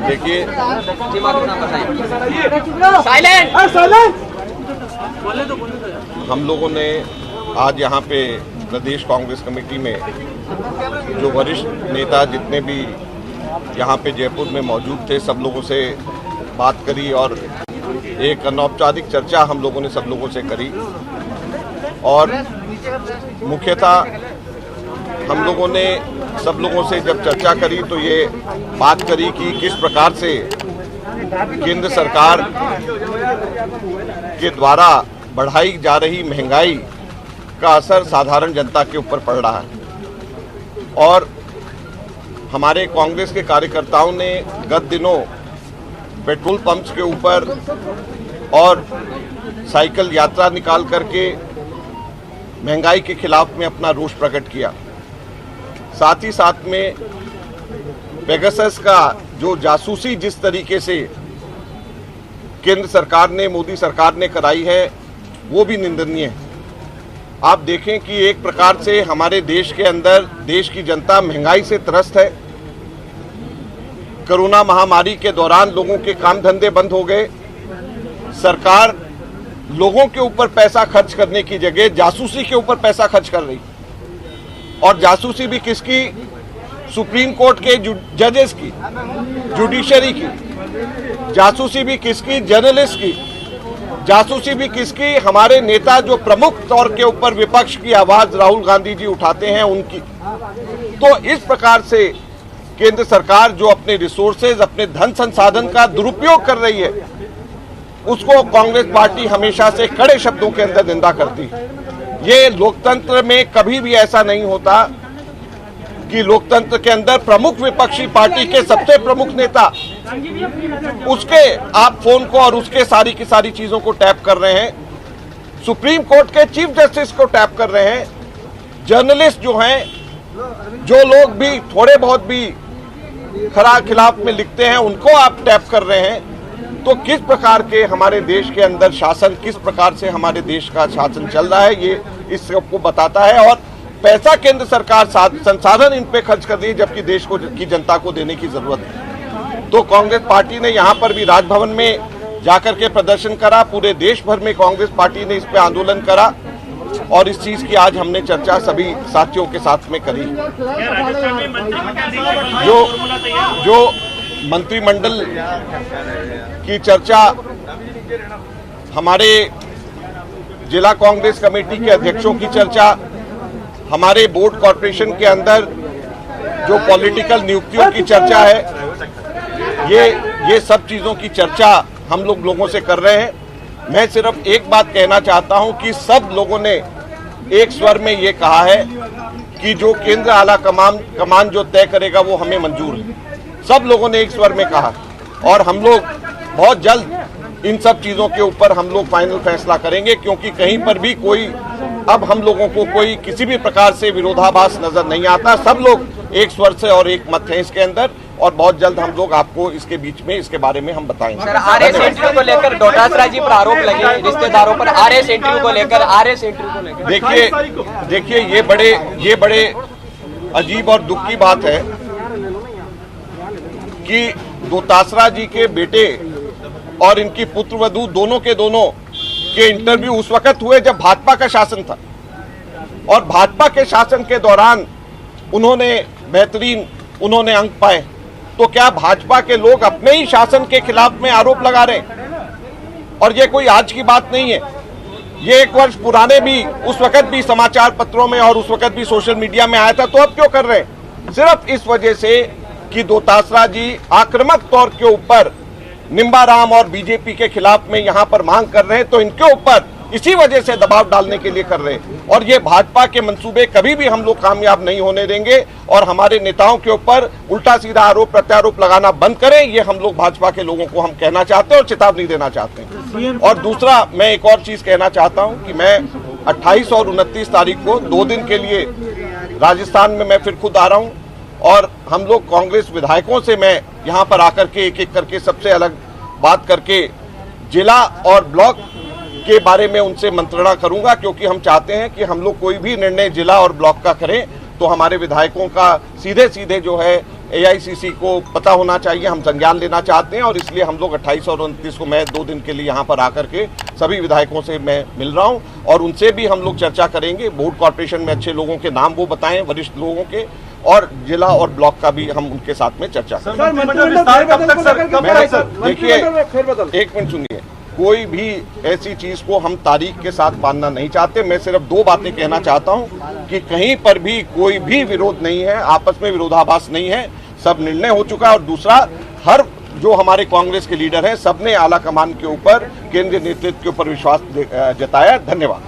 देखिए, हम लोगों ने आज यहाँ पे प्रदेश कांग्रेस कमेटी में जो वरिष्ठ नेता जितने भी यहाँ पे जयपुर में मौजूद थे, सब लोगों से बात करी और एक अनौपचारिक चर्चा हम लोगों ने सब लोगों से करी। और मुख्यतः हम लोगों ने सब लोगों से जब चर्चा करी तो ये बात करी कि किस प्रकार से केंद्र सरकार के द्वारा बढ़ाई जा रही महंगाई का असर साधारण जनता के ऊपर पड़ रहा है। और हमारे कांग्रेस के कार्यकर्ताओं ने गत दिनों पेट्रोल पंप्स के ऊपर और साइकिल यात्रा निकाल करके महंगाई के खिलाफ में अपना रोष प्रकट किया। साथ ही साथ में पेगासस का जो जासूसी जिस तरीके से केंद्र सरकार ने, मोदी सरकार ने कराई है, वो भी निंदनीय है। आप देखें कि एक प्रकार से हमारे देश के अंदर देश की जनता महंगाई से त्रस्त है। कोरोना महामारी के दौरान लोगों के काम धंधे बंद हो गए। सरकार लोगों के ऊपर पैसा खर्च करने की जगह जासूसी के ऊपर पैसा खर्च कर रही, और जासूसी भी किसकी? सुप्रीम कोर्ट के जजेस की, जुडिशरी की। जासूसी भी किसकी? जर्नलिस्ट की। जासूसी भी किसकी? हमारे नेता जो प्रमुख तौर के ऊपर विपक्ष की आवाज राहुल गांधी जी उठाते हैं, उनकी। तो इस प्रकार से केंद्र सरकार जो अपने रिसोर्सेज, अपने धन संसाधन का दुरुपयोग कर रही है, उसको कांग्रेस पार्टी हमेशा से कड़े शब्दों के अंदर निंदा करती है। ये लोकतंत्र में कभी भी ऐसा नहीं होता कि लोकतंत्र के अंदर प्रमुख विपक्षी पार्टी के सबसे प्रमुख नेता, उसके आप फोन को और उसके सारी की सारी चीजों को टैप कर रहे हैं, सुप्रीम कोर्ट के चीफ जस्टिस को टैप कर रहे हैं, जर्नलिस्ट जो हैं, जो लोग भी थोड़े बहुत भी खिलाफ में लिखते हैं, उनको आप टैप कर रहे हैं। तो किस प्रकार के हमारे देश के अंदर शासन, किस प्रकार से हमारे देश का शासन चल रहा है, ये इस सबको बताता है। और पैसा केंद्र सरकार संसाधन इन पे खर्च कर रही है, जबकि देश को की जनता को देने की जरूरत है। तो कांग्रेस पार्टी ने यहाँ पर भी राजभवन में जाकर के प्रदर्शन करा। पूरे देश भर में कांग्रेस पार्टी ने इस पे आंदोलन करा और इस चीज की आज हमने चर्चा सभी साथियों के साथ में करी। जो मंत्रिमंडल की चर्चा हमारे जिला कांग्रेस कमेटी के अध्यक्षों की चर्चा, हमारे बोर्ड कॉर्पोरेशन के अंदर जो पॉलिटिकल नियुक्तियों की चर्चा है, ये सब चीजों की चर्चा हम लोगों से कर रहे हैं। मैं सिर्फ एक बात कहना चाहता हूं कि सब लोगों ने एक स्वर में ये कहा है कि जो केंद्र आला कमान जो तय करेगा वो हमें मंजूर है। सब लोगों ने एक स्वर में कहा और हम लोग बहुत जल्द इन सब चीजों के ऊपर हम लोग फाइनल फैसला करेंगे, क्योंकि कहीं पर भी कोई अब हम लोगों को कोई किसी भी प्रकार से विरोधाभास नजर नहीं आता। सब लोग एक स्वर से और एक मत है इसके अंदर, और बहुत जल्द हम लोग आपको इसके बीच में इसके बारे में हम बताएंगे। सर, आरएस इंटरव्यू को लेकर डोटासरा जी पर आरोप लगे रिश्तेदारों पर, आरएस इंटरव्यू को लेकर देखिए ये बड़े अजीब और दुख की बात है कि डोटासरा जी के बेटे और इनकी पुत्रवधू दोनों के इंटरव्यू उस वक्त हुए जब भाजपा का शासन था, और भाजपा के शासन के दौरान उन्होंने बेहतरीन अंक पाए। तो क्या भाजपा के लोग अपने ही शासन के खिलाफ में आरोप लगा रहे हैं? और ये कोई आज की बात नहीं है, ये 1 वर्ष पुराने भी उस वक्त भी समाचार पत्रों में और उस वक्त भी सोशल मीडिया में आया था। तो अब क्यों कर रहे हैं? सिर्फ इस वजह से कि डोटासरा जी आक्रामक तौर के ऊपर निम्बाराम और बीजेपी के खिलाफ में यहाँ पर मांग कर रहे हैं, तो इनके ऊपर इसी वजह से दबाव डालने के लिए कर रहे हैं। और ये भाजपा के मंसूबे कभी भी हम लोग कामयाब नहीं होने देंगे, और हमारे नेताओं के ऊपर उल्टा सीधा आरोप प्रत्यारोप लगाना बंद करें, ये हम लोग भाजपा के लोगों को हम कहना चाहते हैं और चेतावनी देना चाहते हैं। और दूसरा, मैं एक और चीज कहना चाहता हूं कि मैं 28 और 29 तारीख को 2 दिन के लिए राजस्थान में मैं फिर खुद आ रहा हूं, और हम लोग कांग्रेस विधायकों से मैं यहाँ पर आकर के एक एक करके सबसे अलग बात करके जिला और ब्लॉक के बारे में उनसे मंत्रणा करूंगा, क्योंकि हम चाहते हैं कि हम लोग कोई भी निर्णय जिला और ब्लॉक का करें तो हमारे विधायकों का सीधे सीधे जो है AICC को पता होना चाहिए। हम संज्ञान लेना चाहते हैं और इसलिए हम लोग 28 और 29 को मैं 2 दिन के लिए यहाँ पर आकर के सभी विधायकों से मैं मिल रहा हूँ और उनसे भी हम लोग चर्चा करेंगे। बोर्ड कॉर्पोरेशन में अच्छे लोगों के नाम वो बताएं, वरिष्ठ लोगों के, और जिला और ब्लॉक का भी हम उनके साथ में चर्चा करेंगे। देखिए, एक मिनट सुनिए, कोई भी ऐसी चीज को हम तारीख के साथ मानना नहीं चाहते। मैं सिर्फ 2 बातें कहना चाहता हूं कि कहीं पर भी कोई भी विरोध नहीं है, आपस में विरोधाभास नहीं है, सब निर्णय हो चुका है। और दूसरा, हर जो हमारे कांग्रेस के लीडर हैं सबने आला कमान के ऊपर, केंद्रीय नेतृत्व के ऊपर विश्वास जताया। धन्यवाद।